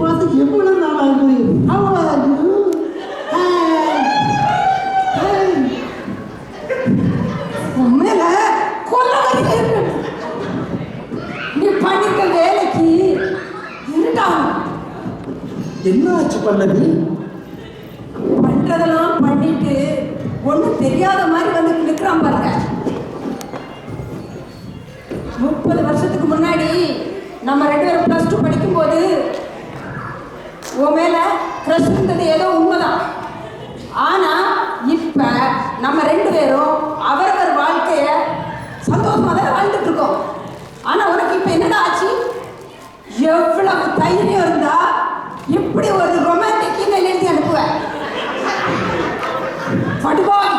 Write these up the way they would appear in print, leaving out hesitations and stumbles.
பார்த்து எவ்வளவு நாள் ஆகுது? உண்மையில கொல்ல வருகிறேன். நீ பண்ணிருக்க வேலைக்கு இருட்டாகும். என்ன ஆச்சு பல்லவி? பண்றதெல்லாம் பண்ணிட்டு ஒண்ணும் தெரியாத மாதிரி வந்து நிற்கிறான் பாருங்க. 30 வருஷத்துக்கு முன்னாடி நம்ம 2 பேரும் +2 படிக்கும்போது உன் மேல க்ரஷ் இருந்தது ஏதோ உண்மைதான். ஆனா இப்ப நம்ம 2 பேரும் அவரவர் வாழ்க்கைய சந்தோஷமா தான் வாழ்ந்துட்டு இருக்கோம். ஆனா உனக்கு இப்ப என்னடா ஆச்சு? எவ்வளவு தைரியம் இருந்தா இப்படி ஒரு ரொமான்டிக் இமெயில் எழுதி அனுப்புவேன்? படுவாய்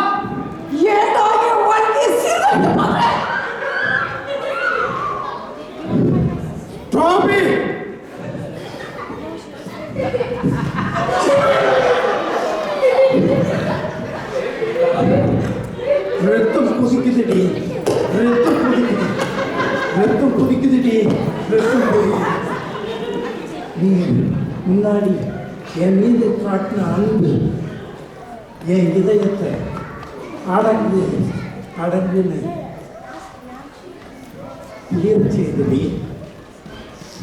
ஏண்டா என் வாழ்க்கையை சீர்கட்டு பார்க்கிறேன்? டாபி ரத்தம் குதிக்குதுடி, ரத்தம் குதிக்குது, ரத்தம் குதிக்குதுடி, ரத்தம் குதிக்குது. நீ முன்னாடி என் மீது காட்டின அன்பு என் இதயத்தை அடங்குன்னு கிளியர் செய்தடி.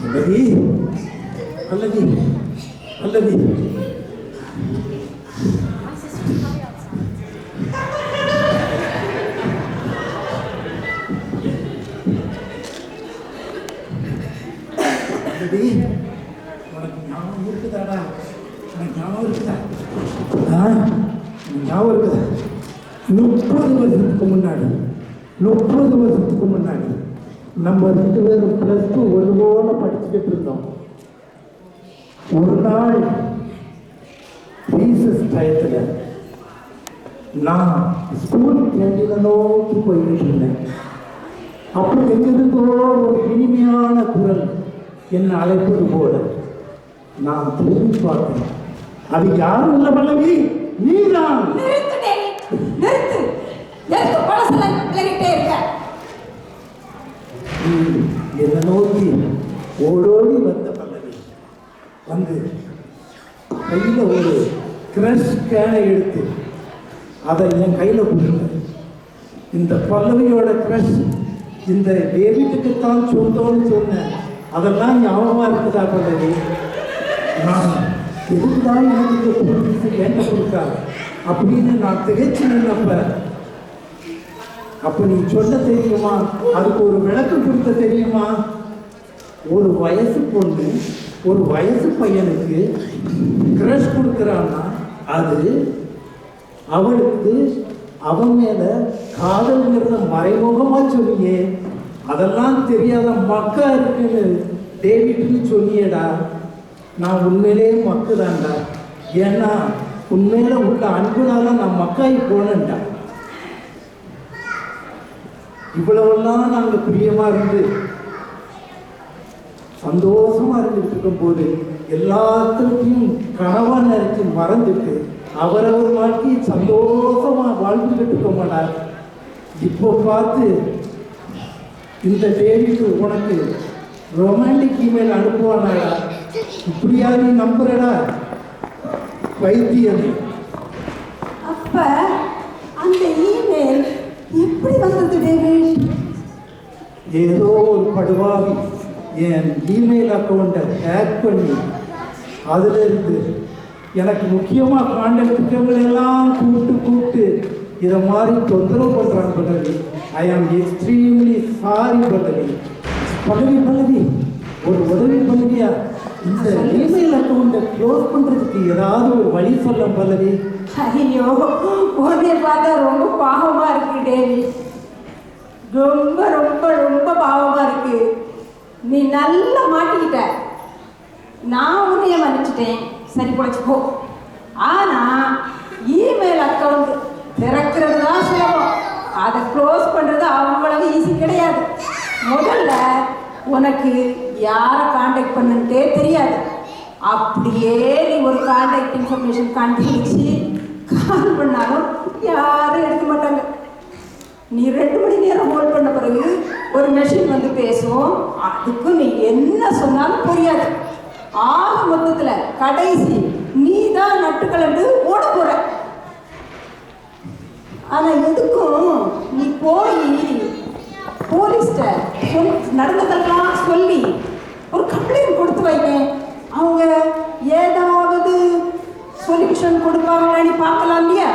அல்லவி அல்லவி அல்லவி உனக்கு ஞாபகம் இருக்குதாடா? உனக்கு ஞாபகம் இருக்குதா? ஞாபகம் இருக்குதா? 30 வருஷத்துக்கு முன்னாடி நம்ம 2 பேரும் +2 ஒருபோல படிச்சுக்கிட்டு இருந்தோம். ஒரு நாள் ரீசஸ் டயத்தில் நான் ஸ்கூல் கேண்டீனை நோக்கி போய்கிட்டு இருந்தேன். அப்போ எங்கிருந்தோ ஒரு இனிமையான குரல் என்னை அழைப்பது போல நான் திரும்பி பார்த்தேன். அது யாரும் இல்லை பல்லவி, நீதான். என்னை நோக்கி ஓடோடி வந்த பல்லவி வந்து கையில் ஒரு கிரஷ் கேனை எடுத்து அதை என் கையில் கொடுங்க. இந்த பல்லவியோட கிரஷ் இந்த டேவிட்டுக்குத்தான் சொந்தம்னு சொன்னேன். அதெல்லாம் ஞாபகமாக இருக்குதா பல்லவி? நான் எதுக்குதான் எனக்கு புதுசு கேட்ட கொடுக்கா அப்படின்னு நான் திகைச்சு நின்னப்ப அப்ப நீ சொல்ல தெரியுமா? அதுக்கு ஒரு விளக்கம் கொடுத்த தெரியுமா? ஒரு வயசு பொண்ணு ஒரு வயசு பையனுக்கு கிரஷ் கொடுக்குறான்னா அது அவளுக்கு அவன் மேல காதல்ங்கிறத மறைமுகமா சொல்லியே. அதெல்லாம் தெரியாத மக்கா இருக்குன்னு டேவிட்னு சொன்னியடா. நான் உண்மையிலேயே மக்குதான்டா. ஏன்னா உண்மையில உள்ள அன்புனால நான் மக்காயி போனேன்டா. இவ்வளவெல்லாம் நாங்கள் பிரியமா இருந்து சந்தோஷமா இருந்துட்டு இருக்கும் போது எல்லாத்துக்கும் கனவா நினைச்சு மறந்துட்டு அவரவர் வாழ்க்கை சந்தோஷமா வாழ்ந்துகிட்டு இருக்க மாட்டார். இப்போ பார்த்து இந்த டேவிக்கு உனக்கு ரொமான்டிக் இமெயில் அனுப்புவானாடா. இப்படியா நீ நம்புறடா வைத்தியம்? அப்ப அந்த இமெயில் எப்படி வந்தது டேவிட்? ஏதோ ஒரு படுவாவி என் இமெயில் அக்கௌண்ட்டை ஹேக் பண்ணி அதுல இருந்து எனக்கு முக்கியமாக காண்டக்டுகளெல்லாம் கூப்பிட்டு இதை மாதிரி தொந்தரவு பண்ணுறாங்க பல்லவி. ஐ ஆம் எக்ஸ்ட்ரீம்லி சாரி பல்லவி. பல்லவி ஒரு உதவி பல்லவியா? இந்த இமெயில் அக்கௌண்ட்டை க்ளோஸ் பண்ணுறதுக்கு ஏதாவது ஒரு வழி சொல்ல பல்லவி. ஐயோ, உன்னை பார்த்தா ரொம்ப பாவமா இருக்கு டேவிட். ரொம்ப ரொம்ப ரொம்ப பாவமா இருக்கு. நீ நல்லா மாட்டிக்கிட்ட. நான் உன்னைய மன்னிச்சிட்டேன், சரி போச்சுப்போ. ஆனா இமெயில் அக்கௌண்ட் திறக்கிறது தான் சுலபம், அதை க்ளோஸ் பண்றது அவ்வளவு ஈஸி கிடையாது. முதல்ல உனக்கு யாரை காண்டாக்ட் பண்ணுன்ட்டே தெரியாது. அப்படியே நீ ஒரு காண்டாக்ட் இன்ஃபர்மேஷன் கண்டுபிடிச்சு கால் பண்ணாலும் யாரும் எடுக்க மாட்டாங்க. நீ 2 மணி நேரம் ஹோல்ட் பண்ண பிறகு ஒரு மெஷின் வந்து பேசும். அதுக்கு நீ என்ன சொன்னாலும் புரியாது. ஆக மொத்தத்துல கடைசி நீ தான் நட்டுக்கலண்டு ஓட போற. ஆனா எதுக்கும் நீ போய் போலீஸ்ட நடந்ததெல்லாம் சொல்லி ஒரு கம்ப்ளைண்ட் கொடுத்து வைங்க. அவங்க ஏதாவது சொல்யூஷன் கொடுப்பாங்களான்னு பார்க்கலாம் இல்லையா?